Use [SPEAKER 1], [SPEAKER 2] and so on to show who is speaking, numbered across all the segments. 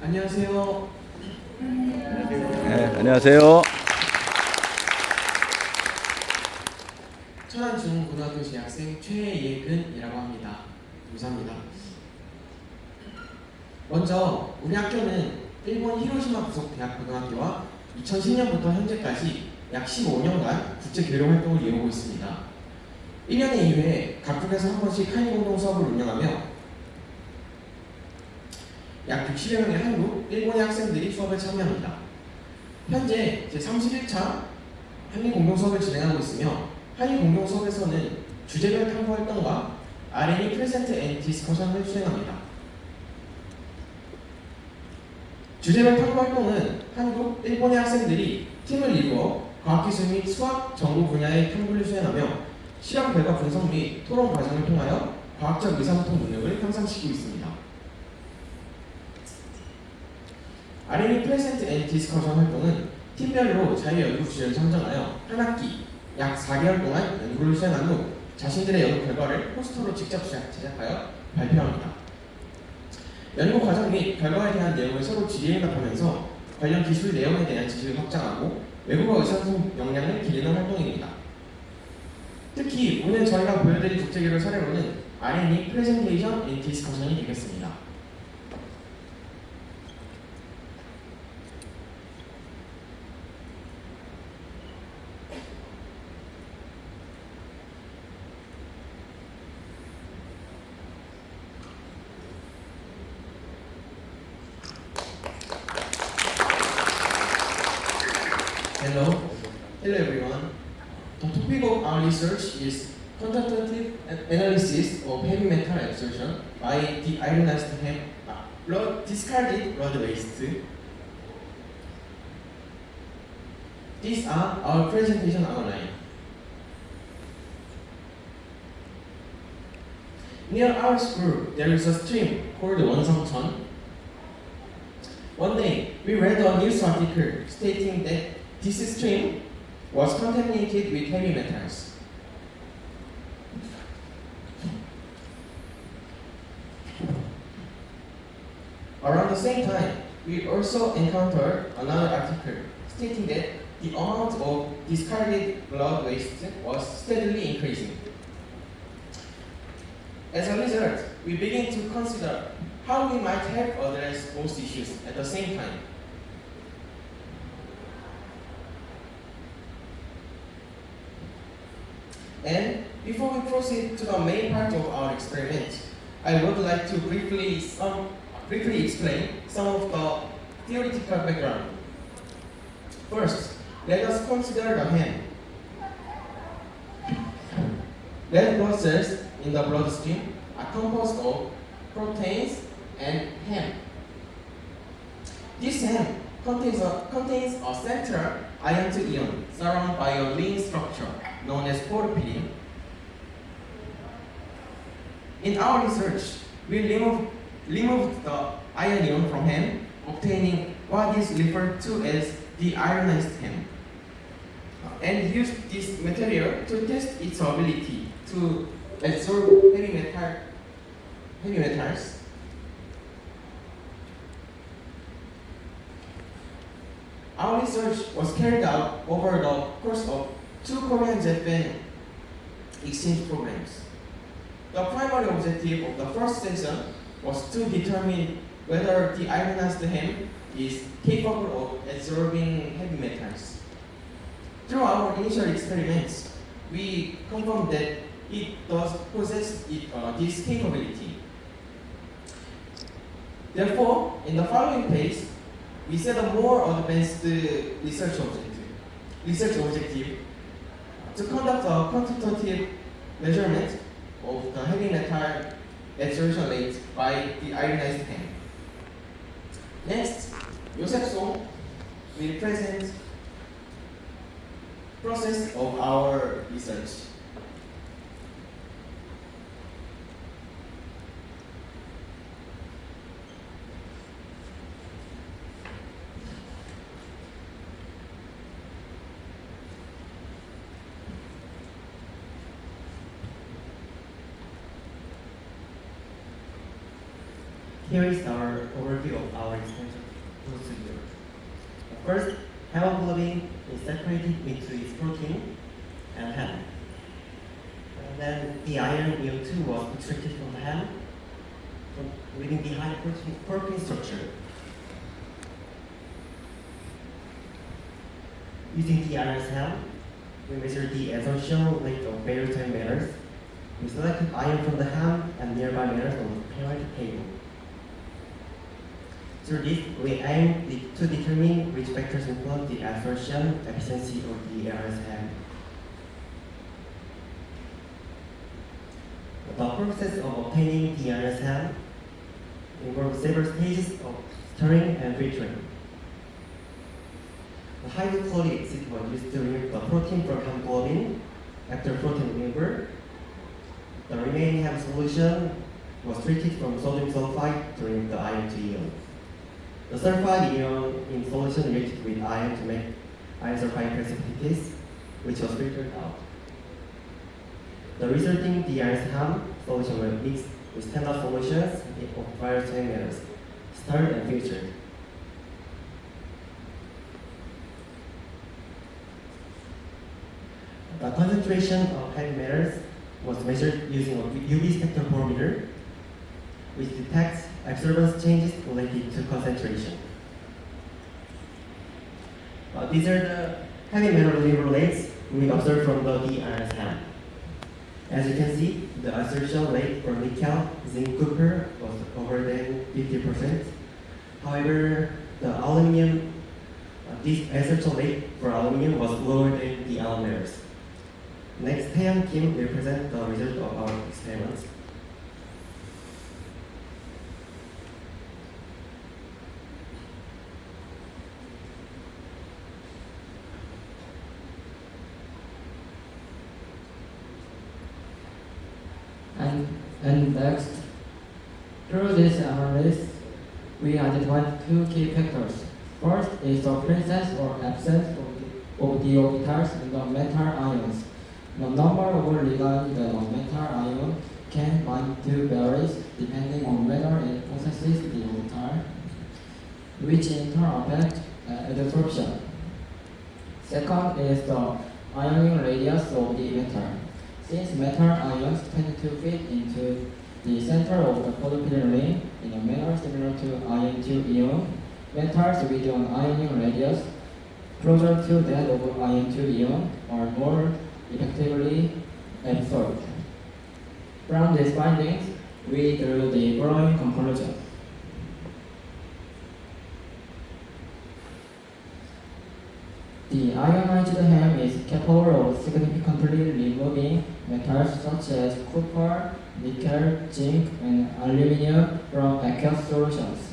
[SPEAKER 1] 안녕하세요.
[SPEAKER 2] 네, 안녕하세요.
[SPEAKER 1] 천안중고등학교 재학생 최예근이라고 합니다. 감사합니다. 먼저 우리 학교는 일본 히로시마 부속대학고등학교와 2010년부터 현재까지 약 15년간 국제교류 활동을 이어오고 있습니다. 1년에 2회 각국에서 한 번씩 한일 공동 수업을 운영하며 약 60여 명의 한국, 일본의 학생들이 수업에 참여합니다. 현재 제31차 한일 공동 수업을 진행하고 있으며 한일 공동 수업에서는 주제별 탐구 활동과 R&D 프레젠트 앤 디스커션을 수행합니다. 주제별 탐구 활동은 한국, 일본의 학생들이 팀을 이루어 과학기술 및 수학, 정보 분야의 탐구를 수행하며 실험 결과 분석 및 토론 과정을 통하여 과학적 의사소통 능력을 향상시키고 있습니다. R&D 프레젠트 앤 디스커션 활동은 팀별로 자유연구 주제를 선정하여 한 학기 약 4개월 동안 연구를 수행한 후 자신들의 연구 결과를 포스터로 직접 제작하여 발표합니다. 연구 과정 및 결과에 대한 내용을 서로 질의응답하면서 관련 기술 내용에 대한 지식을 확장하고 외국어 의사소통 역량을 기르는 활동입니다. 특히 오늘 저희가 보여드릴 국제교류 사례로는 R&D 프레젠테이션 앤 디스커션이 되겠습니다. Hello everyone. The topic of our research is quantitative analysis of heavy metal absorption by deionized discarded blood waste. These are our presentation outline. Near our school, there is a stream called Wonsangcheon. One day, we read a news article stating that this stream was contaminated with heavy metals. Around the same time, we also encountered another article stating that the amount of discarded blood waste was steadily increasing. As a result, we begin to consider how we might help address both issues at the same time. And before we proceed to the main part of our experiment, I would like to briefly explain some of the theoretical background. First, let us consider the hem. Red blood cells in the bloodstream are composed of proteins and hem. This hem contains a central ion-to-ion surrounded by a ring structure known as porphyrin. In our research, we removed the ion from hem, obtaining what is referred to as the ionized hem, and used this material to test its ability to absorb heavy metals. Our research was carried out over the course of 2 Korean-Japan exchange programs. The primary objective of the first session was to determine whether the ionized hem is capable of absorbing heavy metals. Through our initial experiments, we confirmed that it does possess this capability. Therefore, in the following phase, we set a more advanced research objective to conduct a quantitative measurement of the heavy metal absorption rate by the ionized hem. Next, Joseph Song will present process of our research.
[SPEAKER 3] Here is our overview of our expansion procedure. First, hemoglobin is separated into its protein and hem. And then the iron EO2 was extracted from the hem, leaving behind protein structure. Using the iron's hem, we measured the adsorption rate of various matters. We selected iron from the hem and nearby matters on the periodic table. Through this, we aim to determine which factors influence the adsorption efficiency of the iron's hem. The process of obtaining the iron's hem involves several stages of stirring and filtering. The hydrochloric acid was used to remove the protein from hemoglobin. After protein removal, the remaining hem solution was treated from sodium sulfide to remove the iron to ion. The sulfide ion in solution reacted with iron to make iron sulfide precipitate, which was filtered out. The resulting iron's hem solution was mixed with standard solutions of various metals, stirred and filtered. The concentration of heavy metals was measured using a UV spectrophotometer, which detects absorbance changes related to concentration. These are the heavy metal removal rates we observed from the iron's hem. As you can see, the absorption rate for nickel, zinc, copper was over than 50%. However, the aluminum, this absorption rate for aluminum was lower than the other metals. Next, Taeyeon Kim will present the result of our experiments.
[SPEAKER 4] And next, through this analysis, we identified two key factors. First is the presence or absence of the orbitals in the metal ions. The number of ligands in the metal ion can bind to varies depending on whether it possesses the orbital, which in turn affects adsorption. Second is the ioning radius of the metal. Since metal ions tend to fit into the center of the polyphenol ring in a manner similar to ion to ion, metals with an ioning radius closer to that of ion to ion are more effectively absorbed. From these findings, we drew the following conclusion. The ionized hem is capable of significantly removing metals such as copper, nickel, zinc, and aluminum from aqueous solutions.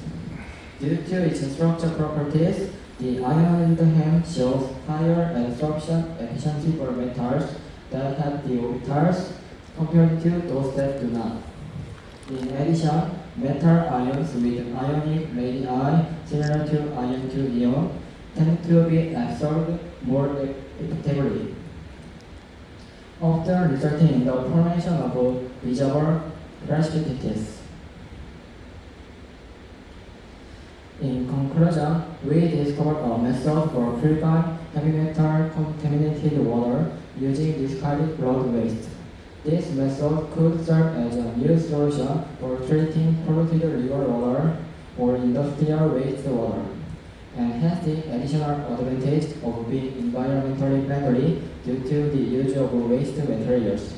[SPEAKER 4] Due to its structural properties, the ionized hem shows higher adsorption efficiency for metals that have the orbitals compared to those that do not. In addition, metal ions with ionic radii similar to ion to ion tend to be absorbed more effectively, often resulting in the formation of visible precipitates. In conclusion, we discovered a method for purifying heavy metal contaminated water using discarded blood waste. This method could serve as a new solution for treating polluted river water or industrial wastewater, and has the additional advantage of being environmentally friendly due to the use of waste materials.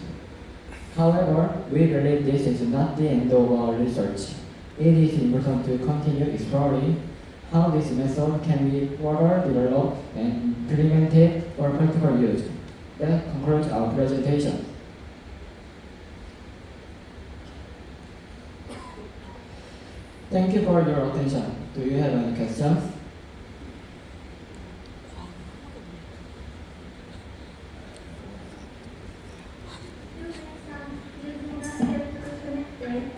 [SPEAKER 4] However, we believe this is not the end of our research. It is important to continue exploring how this method can be further developed and implemented for practical use. That concludes our presentation. Thank you for your attention. Do you have any questions?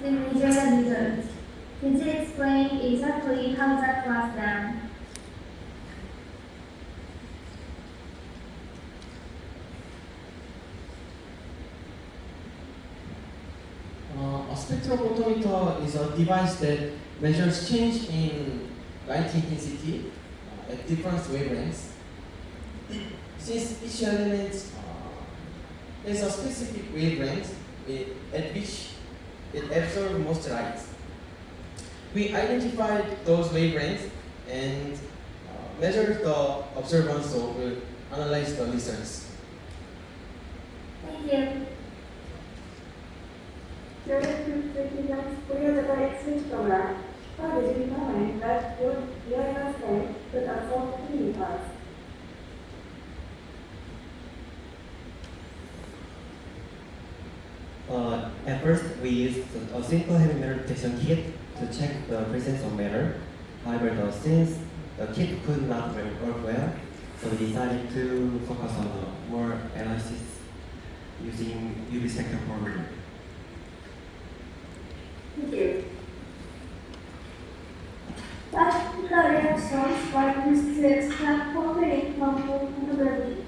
[SPEAKER 5] The major results. Could you explain exactly how that was done?
[SPEAKER 1] A spectrophotometer is a device that measures change in light intensity at different wavelengths. Since each element has a specific wavelength at which it absorbs most light, we identified those wavelengths and measured the observance of analyzed the results.
[SPEAKER 5] Thank you. During the exchange program, how did you determine that your state could absorb chemicals?
[SPEAKER 3] At first, we used a simple heavy metal detection kit to check the presence of metal. However, since the kit could not work well, so we decided to focus on more analysis using UV spectrophotometry.
[SPEAKER 5] Thank you. What chemical reactions were used to extract propylene from hemoglobin?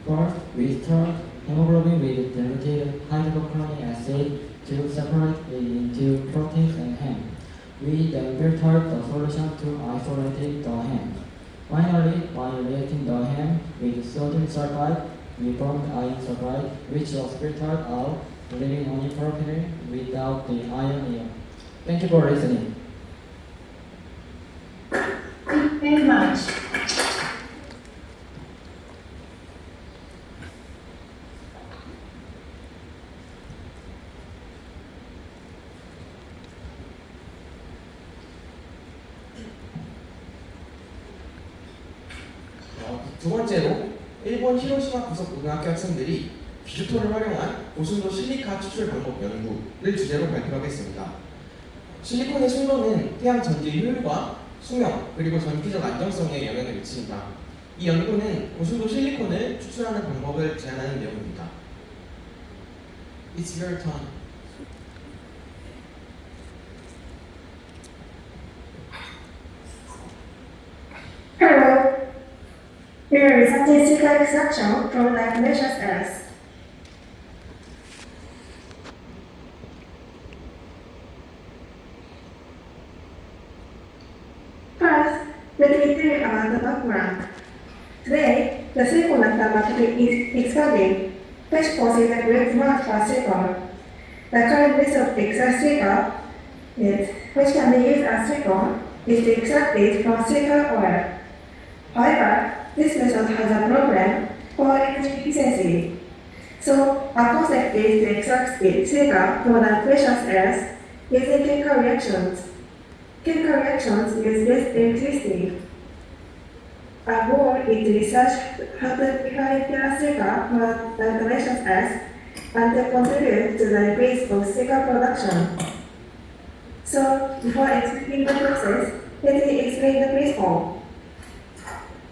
[SPEAKER 4] First, we start hemoglobin with diluted hydrochloric acid to separate it into proteins and hem. We then filtered the solution to isolate the hem. Finally, while reacting the hem with sodium sulfide, we formed iron sulfide, which was filtered out, leaving only propylene without the iron layer. Thank you for listening.
[SPEAKER 5] Thank you very much.
[SPEAKER 1] 두 번째로 일본 히로시마 부속고등학교 학생들이 비루토를 활용한 고순도 실리카 추출 방법 연구를 주제로 발표하겠습니다. 실리콘의 순도는 태양 전지 효율과 수명 그리고 전기적 안정성에 영향을 미칩니다. 이 연구는 고순도 실리콘을 추출하는 방법을 제안하는 내용입니다. It's your turn.
[SPEAKER 5] Hello. Here is statistical extraction from the measures as. First, let me tell you about the background. Today, the semiconductor market is expanding, which poses a great demand for silicon. The current method of extraction which can be used as silicon, is to extract it from silicon oil. However, this method has a problem for energy efficiency. So, our concept is to extract silicon from the precious earth using chemical reactions. Chemical reactions use less electricity. Our goal is to research how to purify pure silicon from the precious earth and to contribute to the increase of silicon production. So, before explaining the process, let me explain the principle.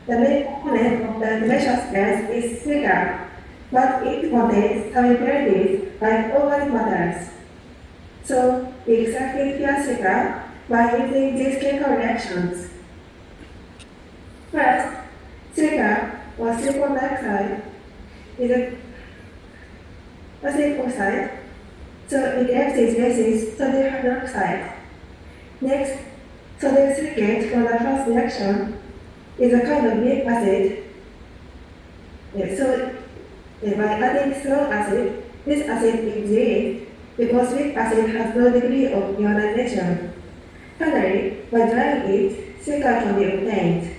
[SPEAKER 5] The main component of the precious earth is silicon, but it contains some impurities like organic matters. So, we extracted pure silicon by using these chemical reactions. First, silicon or silicon dioxide is a acid oxide, so it reacts with basis sodium hydroxide. Next, sodium silicate from the first reaction is a kind of weak acid. So, by adding strong acid, this acid is weak because weak acid has no degree of ionization. Finally, by drying it, silicon can be obtained.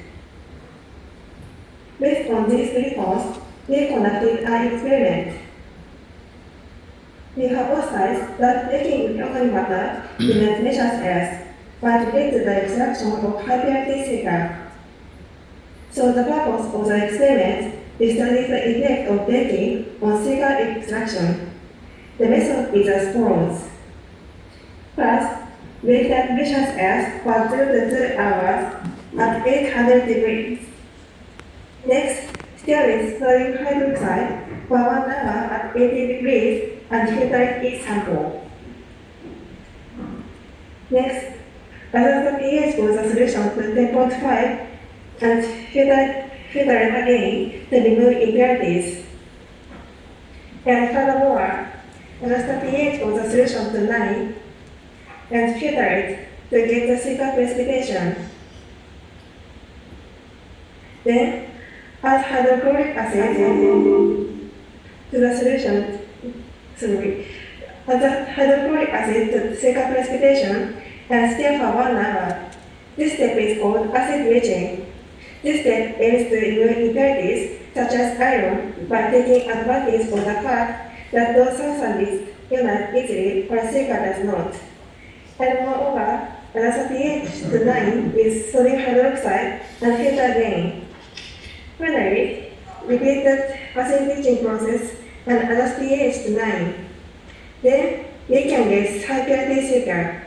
[SPEAKER 5] Based on these principles, we conducted an experiment. We hypothesized that taking organic matter prevents precious earth, but leads to the extraction of high purity silicon. So the purpose of the experiment is to study the effect of baking on silicon extraction. The method is as follows. First, bake the precious earth for 2 to 2 hours at 800 degrees. Next, stir with sodium hydroxide for 1 hour at 80 degrees and filter each sample. Next, adjust the pH of the solution to 10.5 and filter it again to remove impurities. And furthermore, adjust the pH of the solution to 9, and filter it to get the silica precipitation. Then, add hydrochloric acid to the solution. Add the hydrochloric acid to the silica precipitation and stir for 1 hour. This step is called acid leaching. This step aims to remove impurities such as iron by taking advantage of the fact that those substances unite easily while silica does not. And moreover, adjust the pH to 9 with sodium hydroxide and filter again. Finally, repeat the acid leaching process and adjust pH to 9. Then, we can get high purity silica.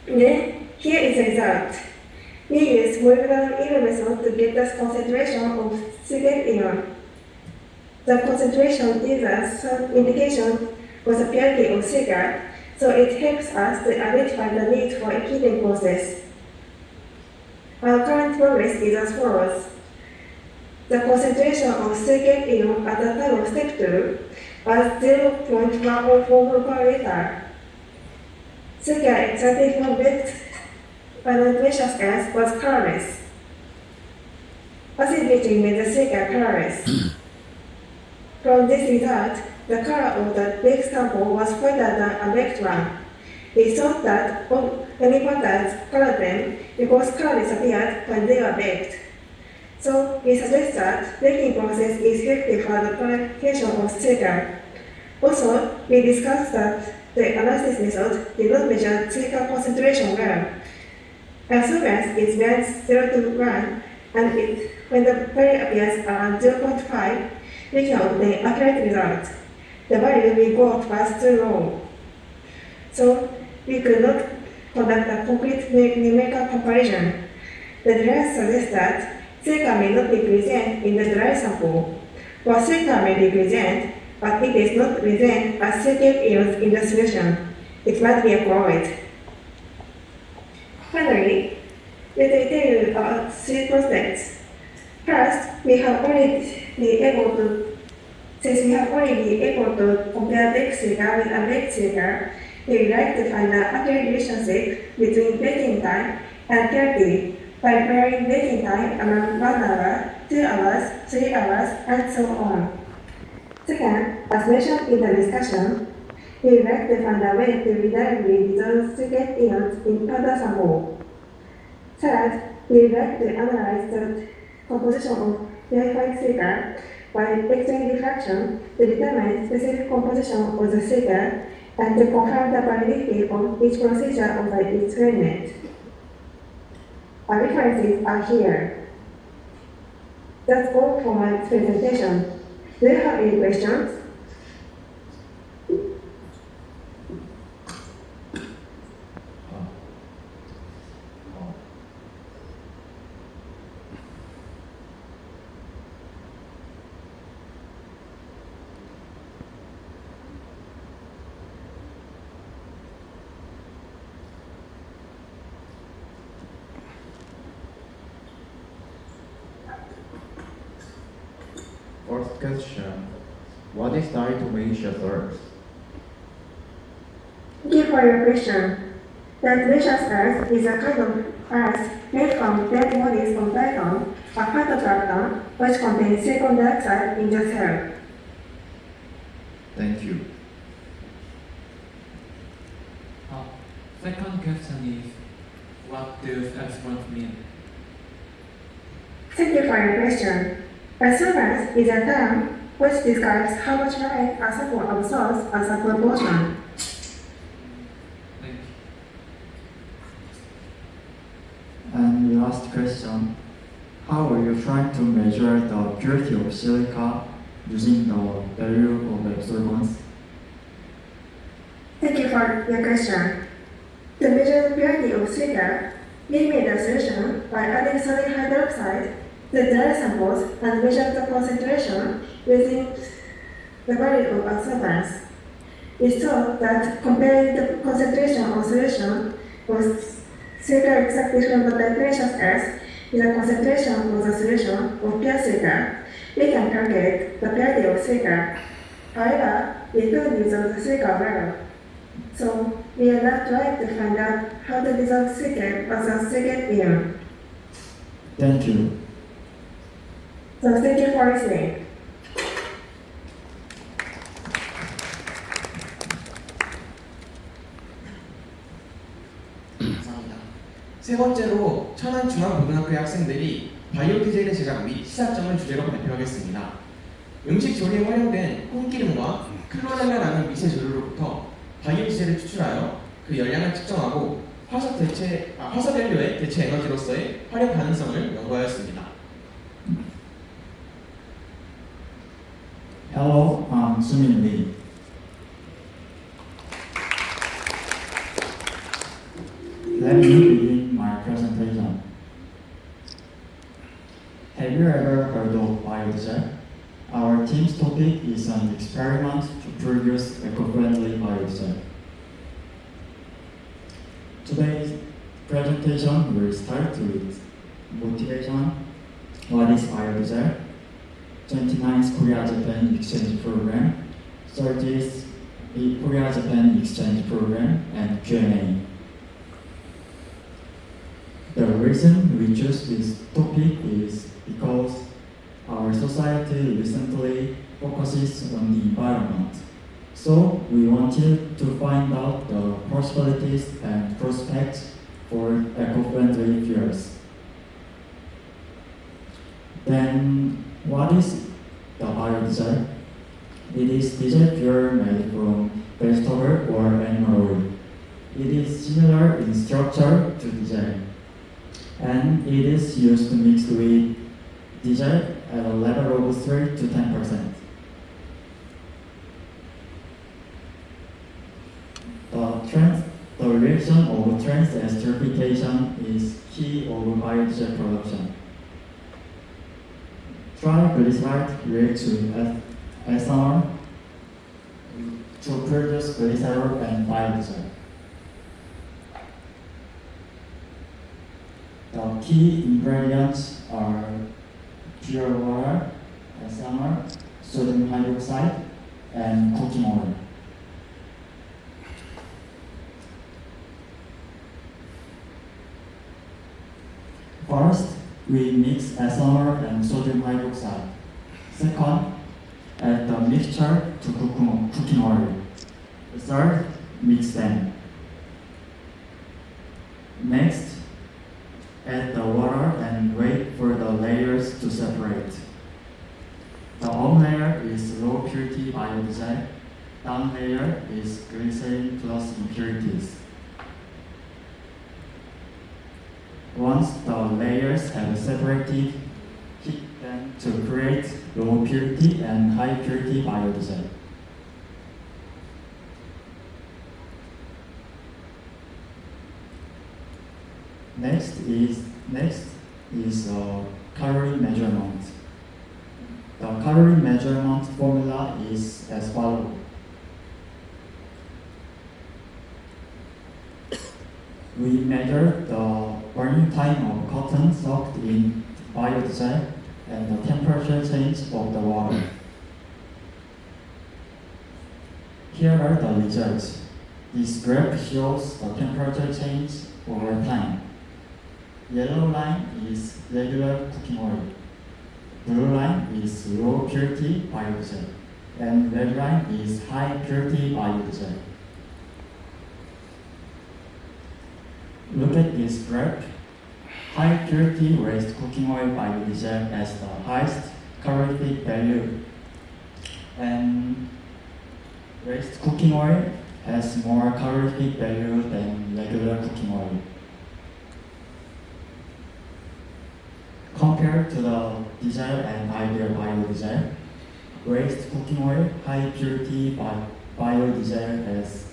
[SPEAKER 5] Then, here is the result. We use molecular ion method to get the concentration of silicate ion. The concentration gives us some indication of the purity of silica, so it helps us to identify the need for a heating process. Our current progress is as follows. The concentration of silicate ion at the time of step 2 was 0.104 mol per liter. Silica extracted from wet precious gas was colorless. Acid leaching made the silica colorless. From this result, the color of the baked sample was whiter than a baked one. We thought that many patterns colored them because color disappeared when they were baked. So we suggest that baking process is effective for the purification of silica. Also, we discussed that the analysis method did not measure silica concentration well. As soon as it went 0 to 1, and when the value appears around 0.5, we can obtain accurate result. The value we got was too low. So we could not conduct a complete numerical comparison. The data suggests that silica may not be present in the dry sample, or silica may be present, but it is not present as silicate ions in the solution. It must be a chloride. Finally, let me tell you about 3 prospects. First, since we have already been able to compare baked silica with unbaked silica, we would like to find the accurate relationship between baking time and purity by varying baking time among 1 hour, 2 hours, 3 hours, and so on. Second, as mentioned in the discussion, we would like to find a way to reliably dissolve silicate ions in powder sample. Third, we would like to analyze the composition of purified silica by X-ray diffraction to determine specific composition of the silica and to confirm the validity of each procedure of the experiment. Our references are here. That's all for my presentation. Do you have any questions?
[SPEAKER 6] First question, what is diatomaceous earth?
[SPEAKER 5] Thank you for your question. Diatomaceous earth is a kind of earth made from dead bodies of diatom, a phytoplankton which contains silicon dioxide in the cell.
[SPEAKER 6] Thank you.
[SPEAKER 7] Second question is, what does absorbent mean?
[SPEAKER 5] Thank you for your question. Absorbance is a term which describes how much light a sample absorbs as a proportion.
[SPEAKER 7] Thank you.
[SPEAKER 8] And last question, how are you trying to measure the purity of silica using the value of absorbance?
[SPEAKER 5] Thank you for your question. To measure the purity of silica, we made a solution by adding sodium hydroxide to dry samples and measure the concentration using the value of absorbance. We saw that comparing the concentration of solution with silica extracted from the diatomaceous earth with the concentration of the solution of pure silica, we can calculate the purity of silica. However, we could resolve the silica well. So we are now trying to find out how to resolve silica as a second year.
[SPEAKER 8] Thank you.
[SPEAKER 5] So thank you for listening.
[SPEAKER 1] 감사합니다. 세 번째로 천안중앙고등학교의 학생들이 바이오 디젤의 제작 및 시사점을 주제로 발표하겠습니다. 음식 조리에 활용된 콩기름과 클로렐라라는 미세 재료로부터 바이오 디젤을 추출하여 그 열량을 측정하고 화석 연료의 대체 에너지로서의 활용 가능성을 연구하였습니다.
[SPEAKER 8] Hello, I'm Sumin Lee. Let me begin my presentation. Have you ever heard of biodiesel? Our team's topic is an experiment to produce eco-friendly biodiesel. Today's presentation will start with motivation, what is biodiesel, 29th Korea-Japan exchange program, 30th Korea-Japan exchange program, and Q&A. The reason we choose this topic is because our society recently focuses on the environment. So we wanted to find out the possibilities and prospects for eco-friendly fuels. Then what is the biodiesel? It is diesel fuel made from vegetable or animal oil. It is similar in structure to diesel, and it is used mixed with diesel at a level of 3 to 10%. The reaction of trans-esterification is key of biodiesel production. Triglyceride reacts with ethanol to produce glycerol and biodiesel. The key ingredients are pure water, ethanol, sodium hydroxide, and cooking oil. First, we mix ethanol and sodium hydroxide. Second, add the mixture to cooking oil. Third, mix them. Next, add the water and wait for the layers to separate. The up layer is low purity biodiesel, down layer is glycerin plus impurities. Once the layers have separated, heat them to create low purity and high purity biodiesel. Next is calorie measurement. The calorie measurement formula is as follows. We measure the burning time of cotton soaked in biodiesel and the temperature change of the water. Here are the results. This graph shows the temperature change over time. Yellow line is regular cooking oil. Blue line is low purity biodiesel. And red line is high purity biodiesel. Look at this graph. High purity waste cooking oil biodiesel has the highest calorific value, and waste cooking oil has more calorific value than regular cooking oil. Compared to the diesel and ideal biodiesel, waste cooking oil high purity biodiesel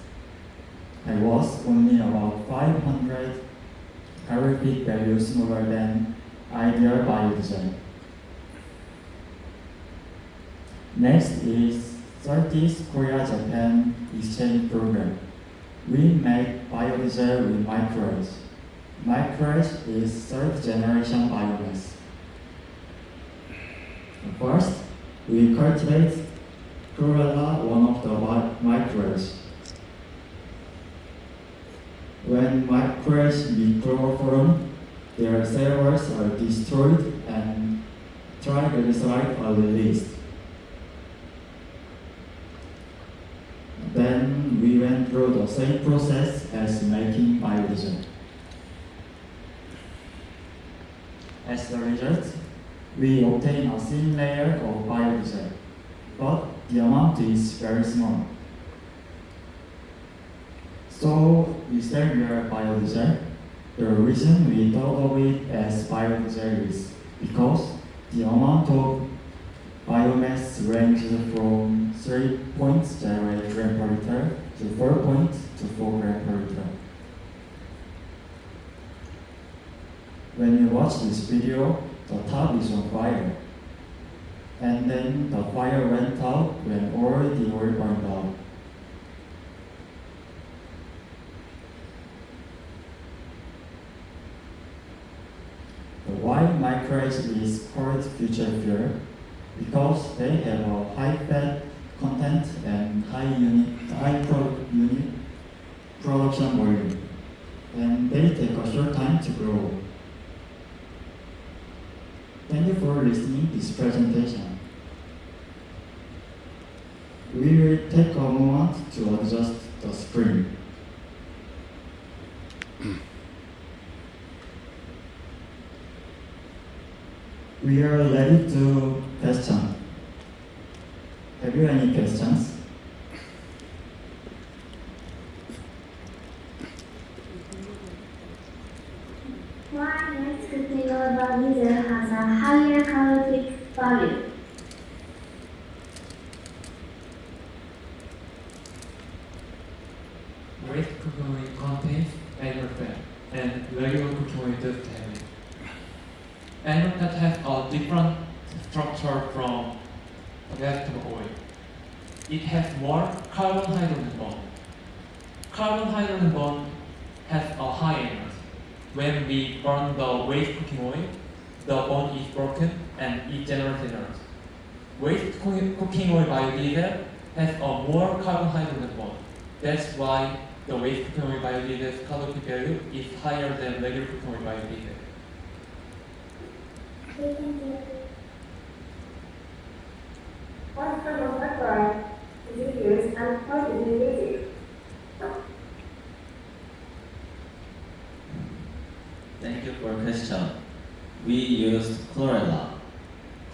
[SPEAKER 8] was only about 500 calorific value smaller than ideal biodiesel. Next is 30th Korea-Japan exchange program. We make biodiesel with microalgae. Microalgae is third generation biomass. First, we cultivate chlorella one of the microbes. When microbes meet chloroform, their cell walls are destroyed and triglycerides are released. Then we went through the same process as making biodiesel. As a result, we obtain a thin layer of biodiesel, but the amount is very small. So is there mere biodiesel? The reason we thought of it as biodiesel is because the amount of biomass ranges from 3.08 gram per liter to 4.24 gram per liter. When you watch this video, the top is on fire. And then the fire went out when all the oil burned out. The white microbes is called future fuel because they have a high fat content and high unit production volume, and they take a short time to grow. Thank you for listening to this presentation. We will take a moment to adjust the screen. We are ready to question. Have you any questions?
[SPEAKER 9] Why waste cooking oil biodiesel has a higher calorific value?
[SPEAKER 7] Waste cooking oil contains animal fat, and regular cooking oil doesn't have it. Animal fat has a different structure from vegetable oil. It has more carbon-hydrogen bond. Carbon-hydrogen bond has a high energy. When we burn the waste cooking oil, the bond is broken and it generates energy. Waste cooking oil biodiesel has a more carbon-hydrogen bond. That's why the waste cooking oil biodiesel's calorific value is higher than regular cooking oil biodiesel.
[SPEAKER 5] What kind of background is it used and how did you use it?
[SPEAKER 10] Thank you for your question. We used chlorella.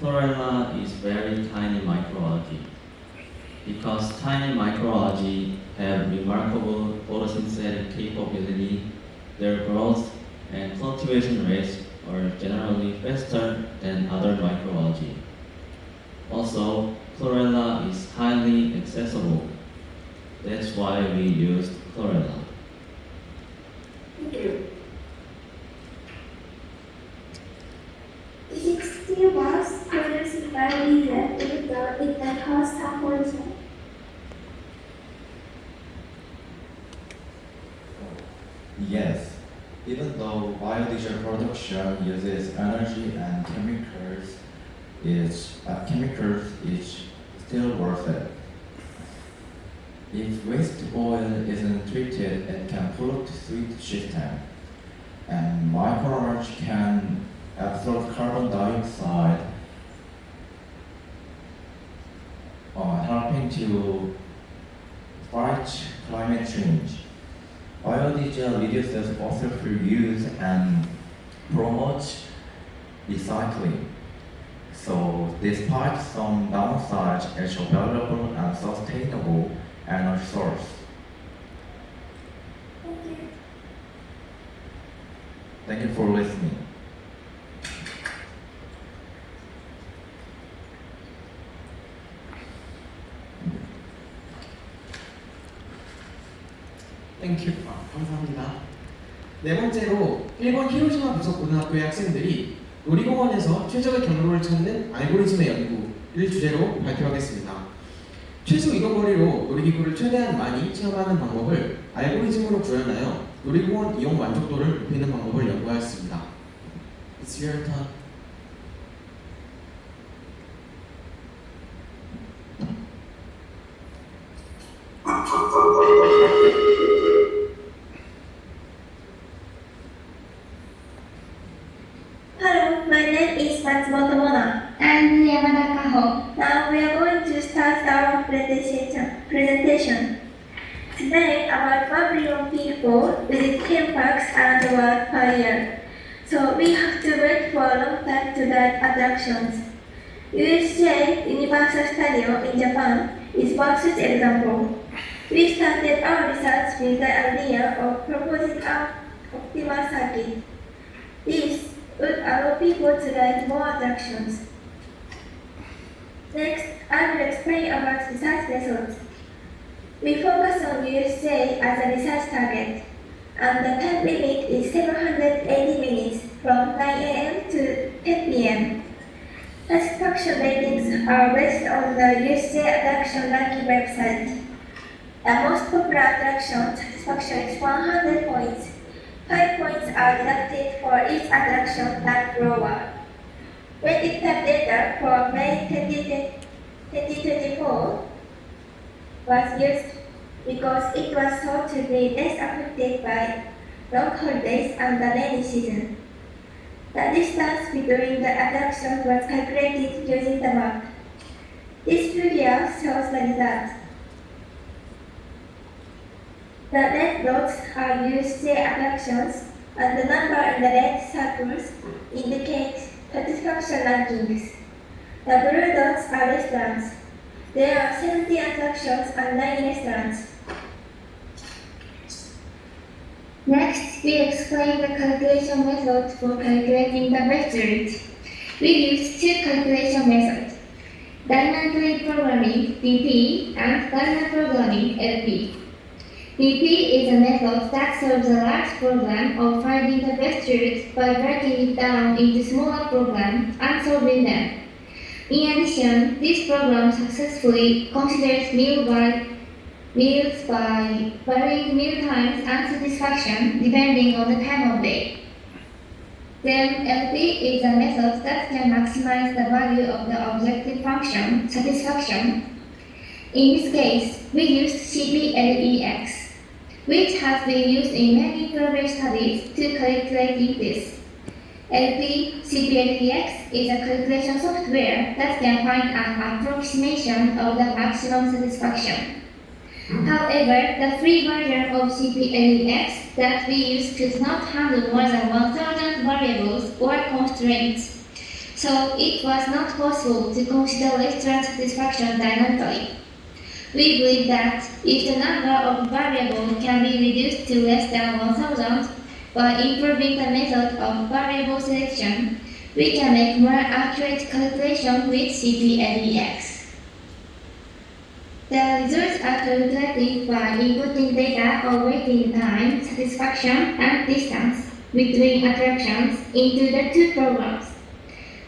[SPEAKER 10] Chlorella is very tiny microalgae. Because tiny microalgae have remarkable photosynthetic capability, their growth and cultivation rates are generally faster than other microalgae. Also, chlorella is highly accessible. That's why we used chlorella.
[SPEAKER 5] Thank you.
[SPEAKER 9] Is it still worth producing biodiesel even though it may cause air pollution?
[SPEAKER 6] Yes, even though biodiesel production uses energy and chemicals, is still worth it. If waste oil isn't treated, it can pollute the sewage system, and microalgae can absorb carbon dioxide, helping to fight climate change. Biodiesel reduces fossil fuel use and promotes recycling. So, despite some downsides, it's a valuable and sustainable energy source.
[SPEAKER 9] Thank you.
[SPEAKER 6] Thank you for listening.
[SPEAKER 1] 땡큐. 감사합니다. 네 번째로 일본 히로시마 부속고등학교의 학생들이 놀이공원에서 최적의 경로를 찾는 알고리즘의 연구를 주제로 발표하겠습니다. 최소 이동거리로 놀이기구를 최대한 많이 체험하는 방법을 알고리즘으로 구현하여 놀이공원 이용 만족도를 높이는 방법을 연구하였습니다. It's your turn.
[SPEAKER 9] my name is Matsumoto Mona.
[SPEAKER 11] And Yamada Kaho.
[SPEAKER 9] Now we are going to start our presentation. Today, about 1 billion people visit theme parks around the world per year. So we have to wait for a long time to ride attractions. USJ Universal Studio in Japan is one such example. We started our research with the idea of proposing an optimal circuit. This would allow people to ride more attractions. Next, I will explain about research methods. We focus on USJ as a research target, and the time limit is 780 minutes from 9 a.m. to 10 p.m. Satisfaction ratings are based on the USJ attraction ranking website. The most popular attraction satisfaction is 100 points. 5 points are deducted for each attraction ranked lower. Waiting time data for May 2024 was used because it was thought to be less affected by long holidays and the rainy season. The distance between the attractions was calculated using the map. This figure shows the result. The red dots are USJ attractions, and the number in the red circles indicates satisfaction rankings. The blue dots are restaurants. There are 70 attractions and 9 restaurants.
[SPEAKER 11] Next, we explain the calculation methods for calculating the best rate. We use two calculation methods: dynamically programming (DP) and linear programming (LP). DP is a method that solves a large problem of finding the best route by breaking it down into smaller programs and solving them. In addition, this program successfully considers meals by varying meal times and satisfaction depending on the time of day. Then LP is a method that can maximize the value of the objective function, satisfaction. In this case, we used CPLEX, which has been used in many survey studies to calculate this. LP CPLEX is a calculation software that can find an approximation of the maximum satisfaction. However, the free version of CPLEX that we use could not handle more than 1,000 variables or constraints, so it was not possible to consider restaurant satisfaction dynamically. We believe that if the number of variables can be reduced to less than 1,000 by improving the method of variable selection, we can make more accurate calculation with CPLEX. The results are calculated by inputting data of waiting time, satisfaction, and distance between attractions into the two programs.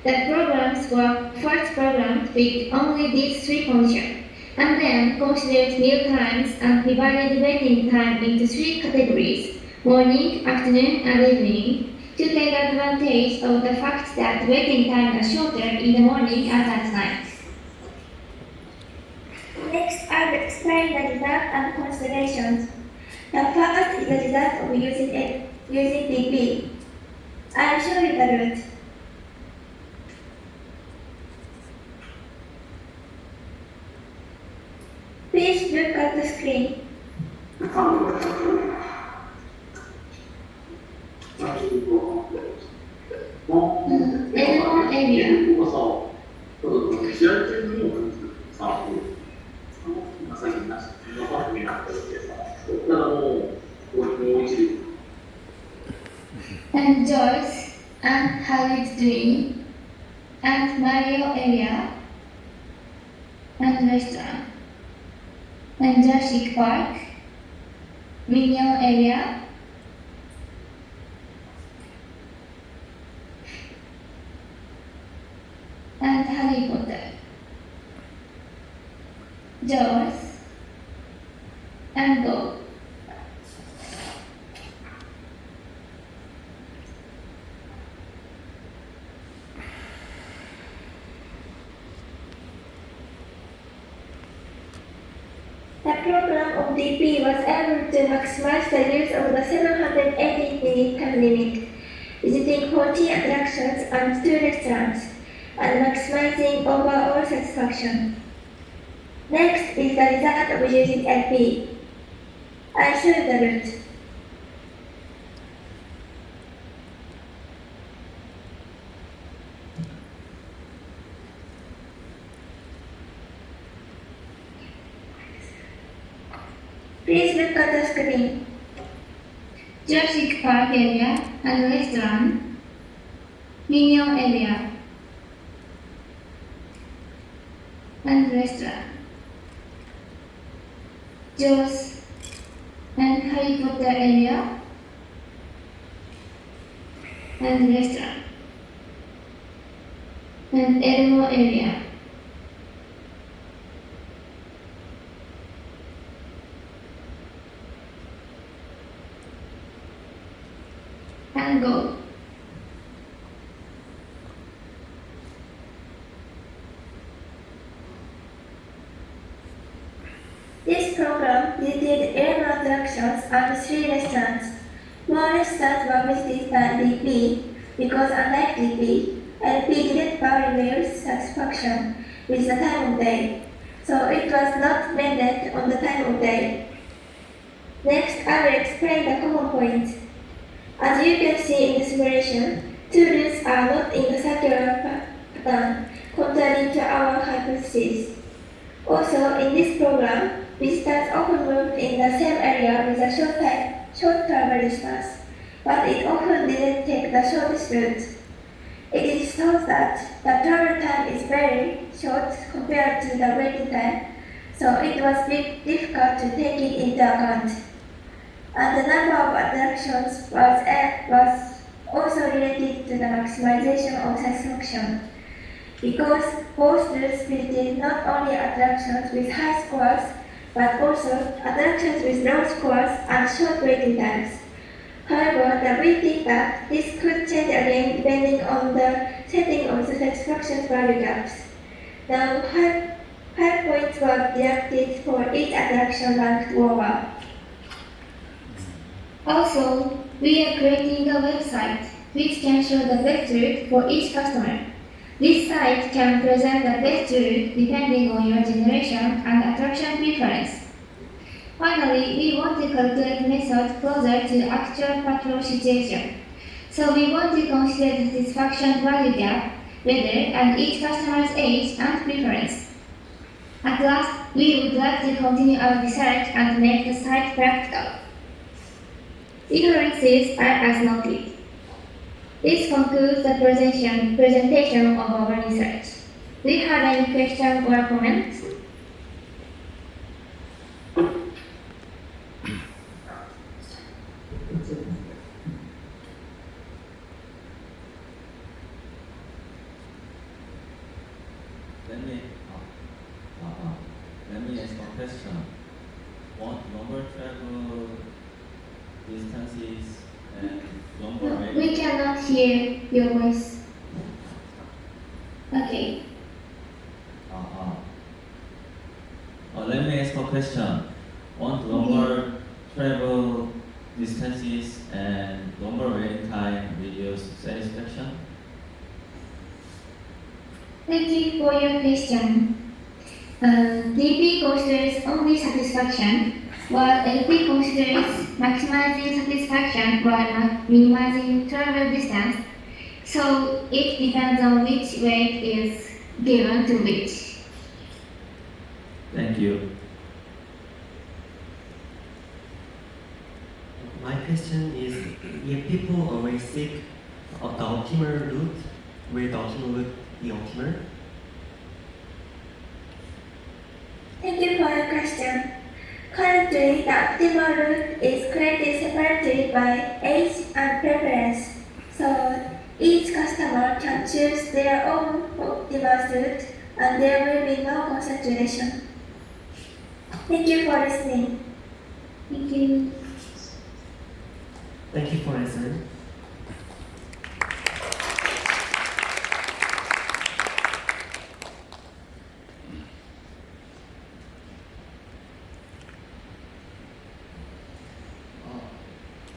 [SPEAKER 11] The programs were first programmed with only these three conditions, and then considered meal times and divided waiting time into three categories: morning, afternoon, and evening, to take advantage of the fact that waiting time is shorter in the morning and at night.
[SPEAKER 9] Next, I will explain the result and considerations. The first is the result of using DP. I will show you the route. Please look at the screen.
[SPEAKER 11] L1 area. And Joyce and Harriet Dream and Mario area and restaurant and Jurassic Park, Minion area, and Harry Potter, Jaws, and Go.
[SPEAKER 9] The program of DP was able to maximize the use of the 780-minute time limit. visiting 14 attractions and 2 restaurants, and maximizing overall satisfaction. Next is the result of using LP. I'll show you the route. Please look at the screen.
[SPEAKER 11] Jurassic Park area and restaurant, Minion area and restaurant, Jaws and Harry Potter area and restaurant, and Elmo area. And go.
[SPEAKER 9] This program visited 11 attractions and 3 restaurants. More restaurants were visited than DP because unlike DP, LP didn't vary Wales' satisfaction with the time of day, so it was not blended on the time of day. Next, I will explain the common points. As you can see in the simulation, 2 routes are not in the circular pattern, contrary to our hypothesis. Also, in this program, visitors often moved in the same area with a short travel distance, but it often didn't take the shortest route. It is thought that the travel time is very short compared to the waiting time, so it was difficult to take it into account. And the number of attractions was also related to the maximization of satisfaction, because both routes visited not only attractions with high scores, but also attractions with low scores and short waiting times. However, we think that this could change again depending on the setting of the satisfaction value gaps. Now, 5 points were deducted for each attraction ranked lower.
[SPEAKER 11] Also, we are creating a website which can show the best route for each customer. This site can present the best route depending on your generation and attraction preference. Finally, we want to calculate method closer to the actual patrol situation. So we want to consider the satisfaction value gap, weather, and each customer's age and preference. At last, we would like to continue our research and make the site practical. Ignorances are as noted. This concludes the presentation of our research. Do you have any questions or comments?
[SPEAKER 10] Let me ask a question. What longer travel distances and longer range?
[SPEAKER 11] We cannot hear your voice. Okay.
[SPEAKER 10] Let me ask a question. Want longer travel distances and longer waiting time reduce satisfaction?
[SPEAKER 11] Thank you for your question. DP considers only satisfaction, while LP considers maximizing satisfaction while minimizing travel distance. So it depends on which weight is given to which.
[SPEAKER 10] Thank you.
[SPEAKER 3] My question is, if people always seek the optimal route, will the optimal route be optimal?
[SPEAKER 9] Thank you for your question. Currently, the optimal route is created separately by age and preference, so each customer can choose their own optimal route and there will be no concentration. Thank you for listening.
[SPEAKER 11] Thank you.
[SPEAKER 3] Thank you for answering.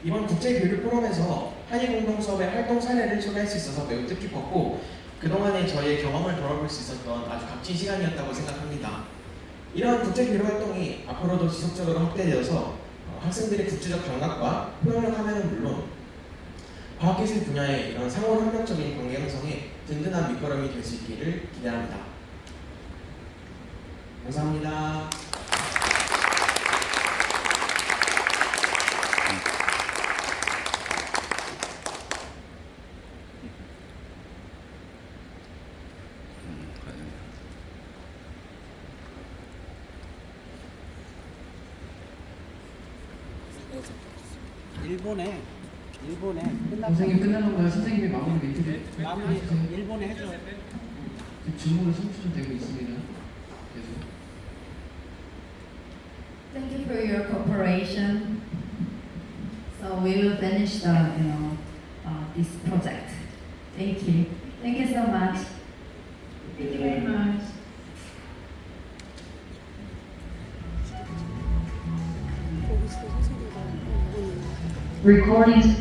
[SPEAKER 1] 이번 국제교육 포럼에서 한일공동수업의 활동 사례를 소개할 수 있어서 매우 뜻깊었고 그동안의 저희의 경험을 돌아볼 수 있었던 아주 값진 시간이었다고 생각합니다. 이러한 국제교류 활동이 앞으로도 지속적으로 확대되어서 학생들의 국제적 감각과 포용력 하나는 물론 과학기술 분야의 이런 상호협력적인 관계 형성에 든든한 밑거름이 될 수 있기를 기대합니다. 감사합니다.
[SPEAKER 12] 일본에 끝났다.
[SPEAKER 4] 선생님 끝난 건가요? 선생님이 마무리 멘트를
[SPEAKER 12] 마무리 일본에 해줘.
[SPEAKER 4] 질문은 30분 되고 있습니다. 계속.
[SPEAKER 13] Thank you for your cooperation. So we will finish the, this project. Thank you. Thank you so much. Thank you very much.
[SPEAKER 11] Recording.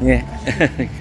[SPEAKER 2] 예. 그래.